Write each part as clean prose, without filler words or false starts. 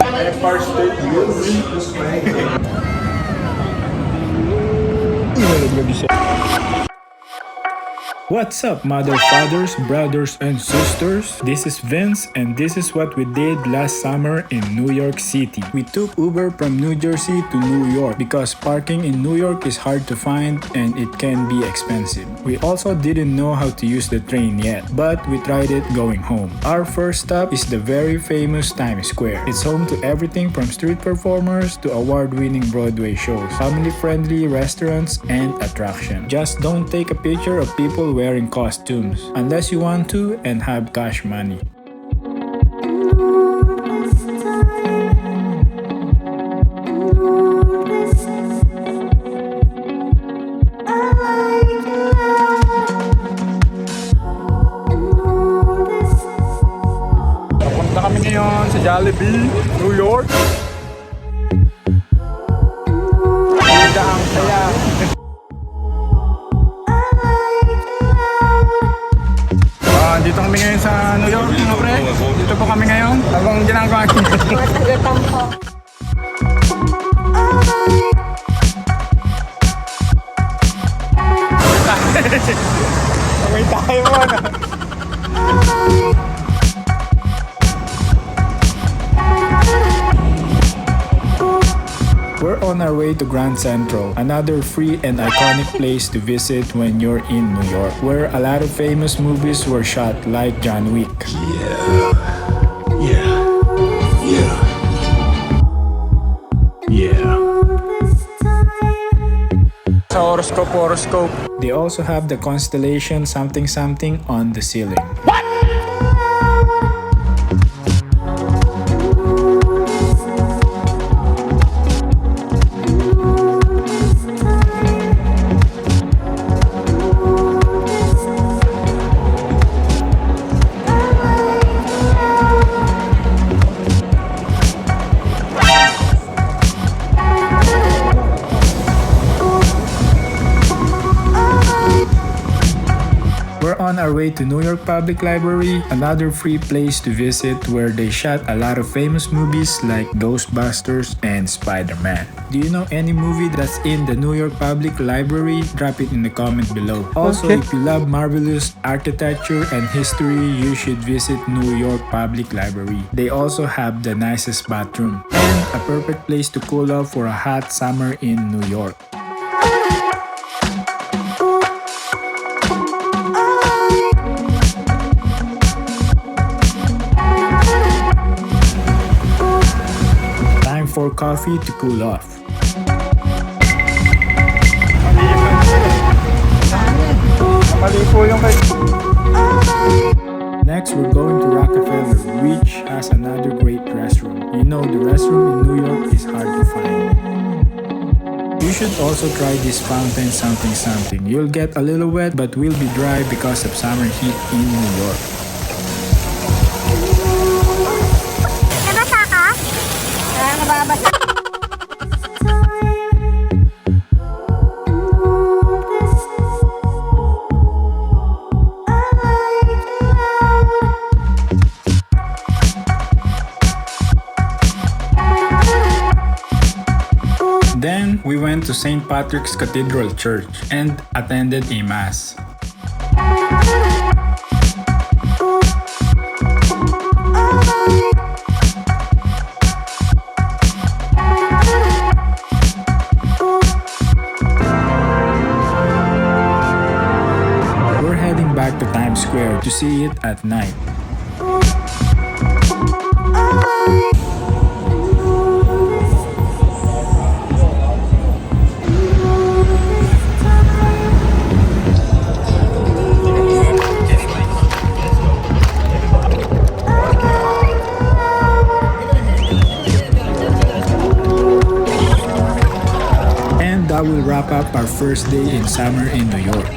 Empire State Building. What's up, mother, fathers, brothers, and sisters? This is Vince, and this is what we did last summer in New York City. We took Uber from New Jersey to New York because parking in New York is hard to find and it can be expensive. We also didn't know how to use the train yet, but we tried it going home. Our first stop is the very famous Times Square. It's home to everything from street performers to award-winning Broadway shows, family-friendly restaurants, and attractions. Just don't take a picture of people wearing costumes unless you want to and have cash money. Papunta kami ngayon sa Jollibee, New York. Ang saya. Dito kami ngayon sa New York, mga pre. Dito po kami ngayon. Habang ginagawa natin. Matagatan po. May tayo mo na. We're on our way to Grand Central, another free and iconic place to visit when you're in New York, where a lot of famous movies were shot, like John Wick. Sa horoscope. They also have the constellation something something on the ceiling. We're on our way to New York Public Library, another free place to visit where they shot a lot of famous movies like Ghostbusters and Spider-Man. Do you know any movie that's in the New York Public Library? Drop it in the comment below. Also, if you love marvelous architecture and history, you should visit New York Public Library. They also have the nicest bathroom and a perfect place to cool off for a hot summer in New York. For coffee to cool off. Mali po yung kay... Next, we're going to Rockefeller, which has another great restroom. You know, the restroom in New York is hard to find. You should also try this fountain something something. You'll get a little wet but will be dry because of summer heat in New York. Nabasa ka? Nababasa. Then, we went to St. Patrick's Cathedral Church and attended a mass. We're heading back to Times Square to see it at night. That will wrap up our first day in summer in New York.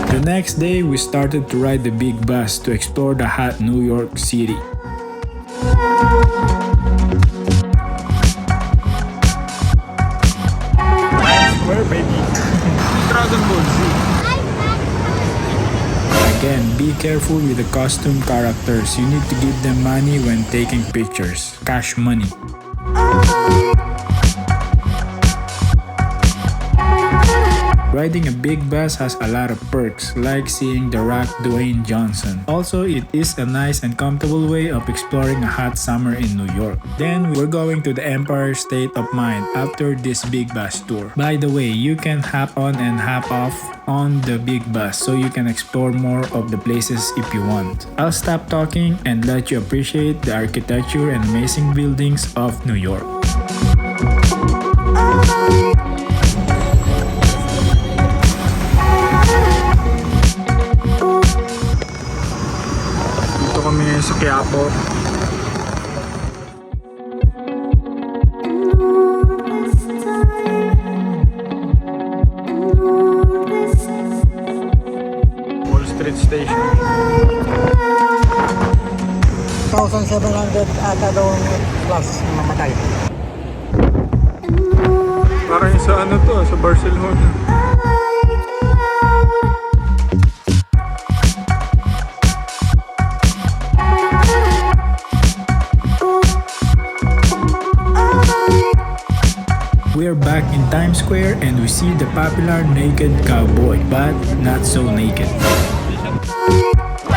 The next day, we started to ride the big bus to explore the hot New York City. Square, baby. Dragon Ball Z. Again, big careful with the costume characters. You need to give them money when taking pictures. Cash money. Riding a big bus has a lot of perks, like seeing The Rock Dwayne Johnson. Also, it is a nice and comfortable way of exploring a hot summer in New York. Then, we're going to the Empire State of Mind after this big bus tour. By the way, you can hop on and hop off on the big bus so you can explore more of the places if you want. I'll stop talking and let you appreciate the architecture and amazing buildings of New York. Kami ngayon sa Quiapo. Wall Street Station. 1,700 ata daw plus na mamatay. Parang sa ano to, sa Barcelona. We're back in Times Square and we see the popular naked cowboy, but not so naked.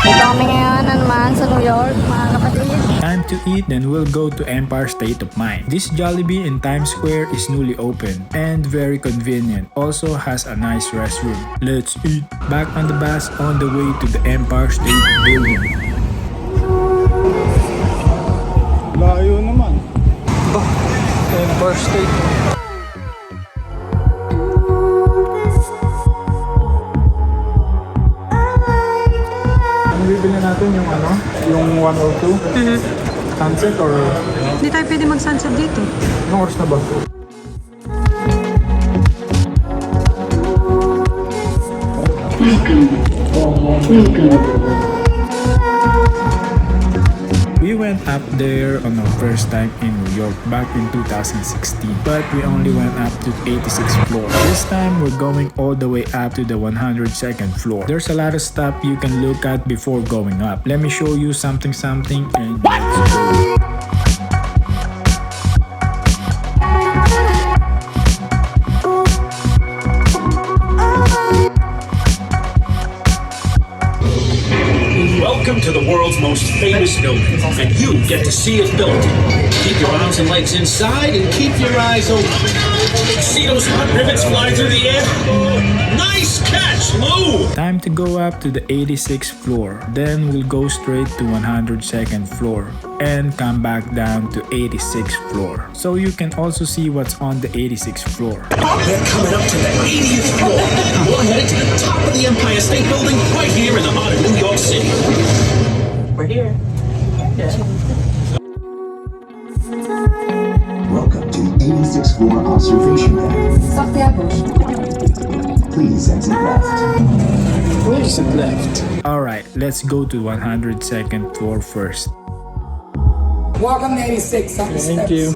Dito kami ngayon naman sa New York, mga kapatid. Time to eat, then we'll go to Empire State of Mind. This Jollibee in Times Square is newly open and very convenient. Also has a nice restroom. Let's eat. Back on the bus on the way to the Empire State Building. Layo naman. Empire State. Bibili natin yung ano, yung 102 sunset or Hindi tayo pwede mag-sunset dito. anong oras na ba? We went up there on our first time in New York back in 2016, but we only went up to 86th floor. This time we're going all the way up to the 102nd floor. There's a lot of stuff you can look at before going up. Let me show you something and let's go. Welcome to the world's most famous building, and you get to see it built. Keep your arms and legs inside and keep your eyes open. See those hot rivets fly through the air? Nice catch, Lou! Time to go up to the 86th floor. Then we'll go straight to 102nd floor and come back down to 86th floor. So you can also see what's on the 86th floor. We're coming up to the 80th floor. We're headed to the top of the Empire State Building right here in the heart of New York City. We're here. Welcome to the 86th floor observation deck. Please exit left. Alright, let's go to 102nd floor first. Welcome to 86. Thank you.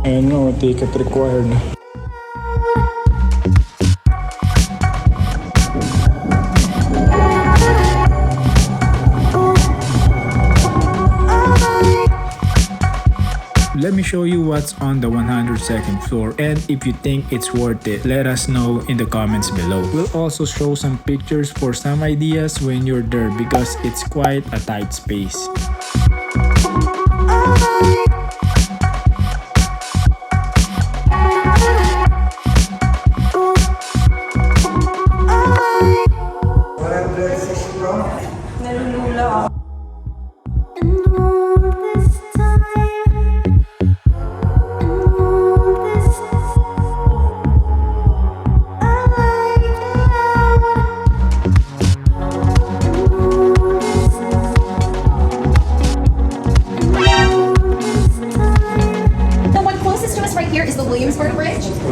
Ayun nga, ticket required. Let me show you what's on the 102nd floor, and if you think it's worth it, let us know in the comments below. We'll also show some pictures for some ideas when you're there because it's quite a tight space.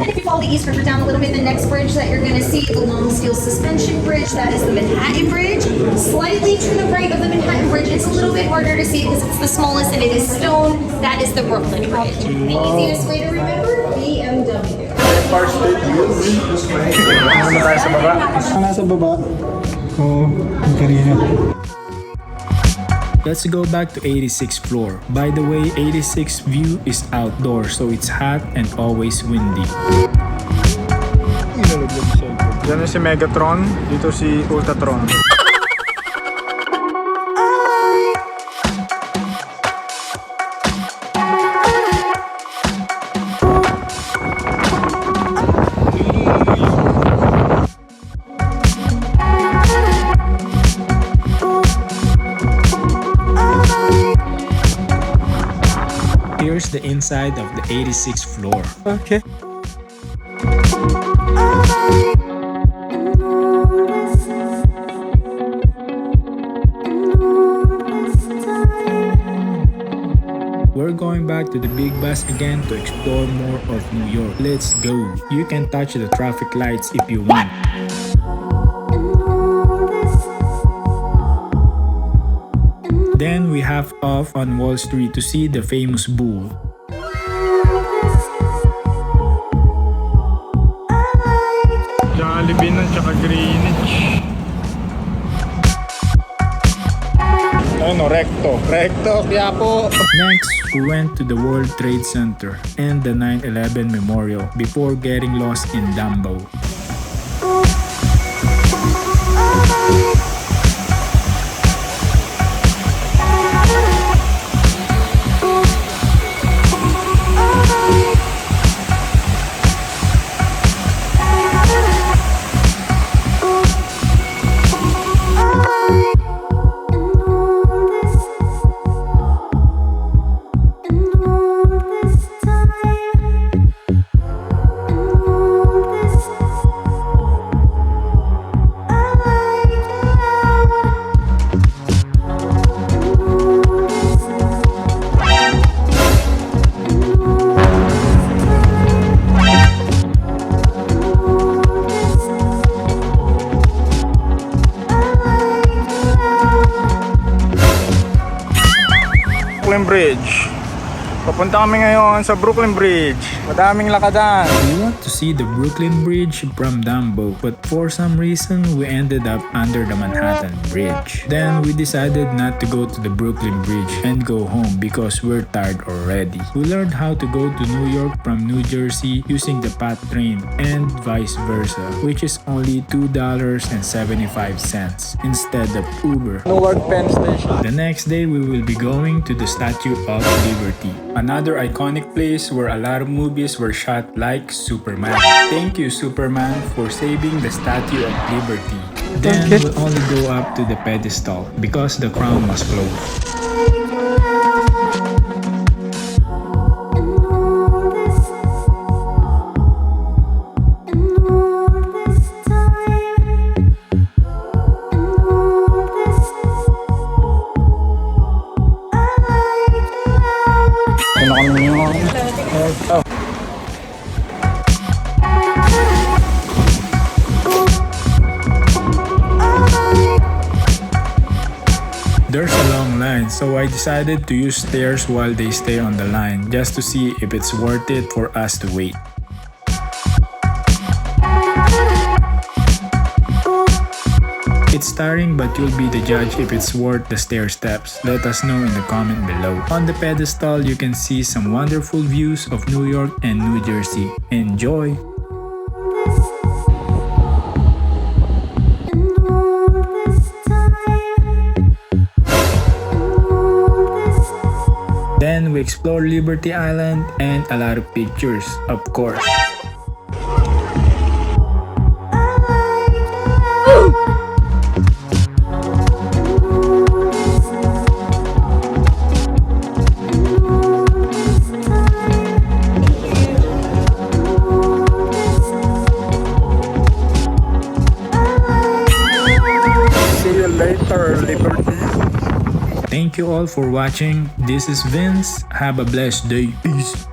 If you follow the East River down a little bit, the next bridge that you're going to see, the long steel suspension bridge, that is the Manhattan Bridge. Slightly to the right of the Manhattan Bridge, it's a little bit harder to see because it's the smallest and it is stone. That is the Brooklyn Bridge. The easiest way to remember, BMW. Empire State Building. Ano tayo sa baba? Nasa baba. Oo, ang kanina. Let's go back to 86th floor. By the way, 86th view is outdoors, so it's hot and always windy. Diyan si Megatron, dito si Ultratron. Here's the inside of the 86th floor. Okay. We're going back to the big bus again to explore more of New York. Let's go. You can touch the traffic lights if you want. Then we have off on Wall Street to see the famous bull. Jollibee nun, tsaka Greenwich. Ano, recto. Recto, kaya po. Next, we went to the World Trade Center and the 9/11 Memorial before getting lost in Dumbo. Brooklyn Bridge. Papunta kami ngayon sa Brooklyn Bridge. Madaming lakadan. We want to see the Brooklyn Bridge from Dumbo, but for some reason we ended up under the Manhattan Bridge. Then we decided not to go to the Brooklyn Bridge and go home because we're tired already. We learned how to go to New York from New Jersey using the PATH train and vice versa, which is only $2.75 instead of Uber. Newark Penn Station. The next day, we will be going to the Statue of Liberty, another iconic place where a lot of movies were shot like Superman. Thank you, Superman, for saving the Statue of Liberty. Then we'll only go up to the pedestal because the crown must close. There's a long line, so I decided to use stairs while they stay on the line just to see if it's worth it for us to wait. It's tiring, but you'll be the judge if it's worth the stair steps. Let us know in the comment below. On the pedestal, you can see some wonderful views of New York and New Jersey. Enjoy! Then we explore Liberty Island and a lot of pictures, of course. See you later, Liberty. Thank you all for watching. This is Vince. Have a blessed day. Peace.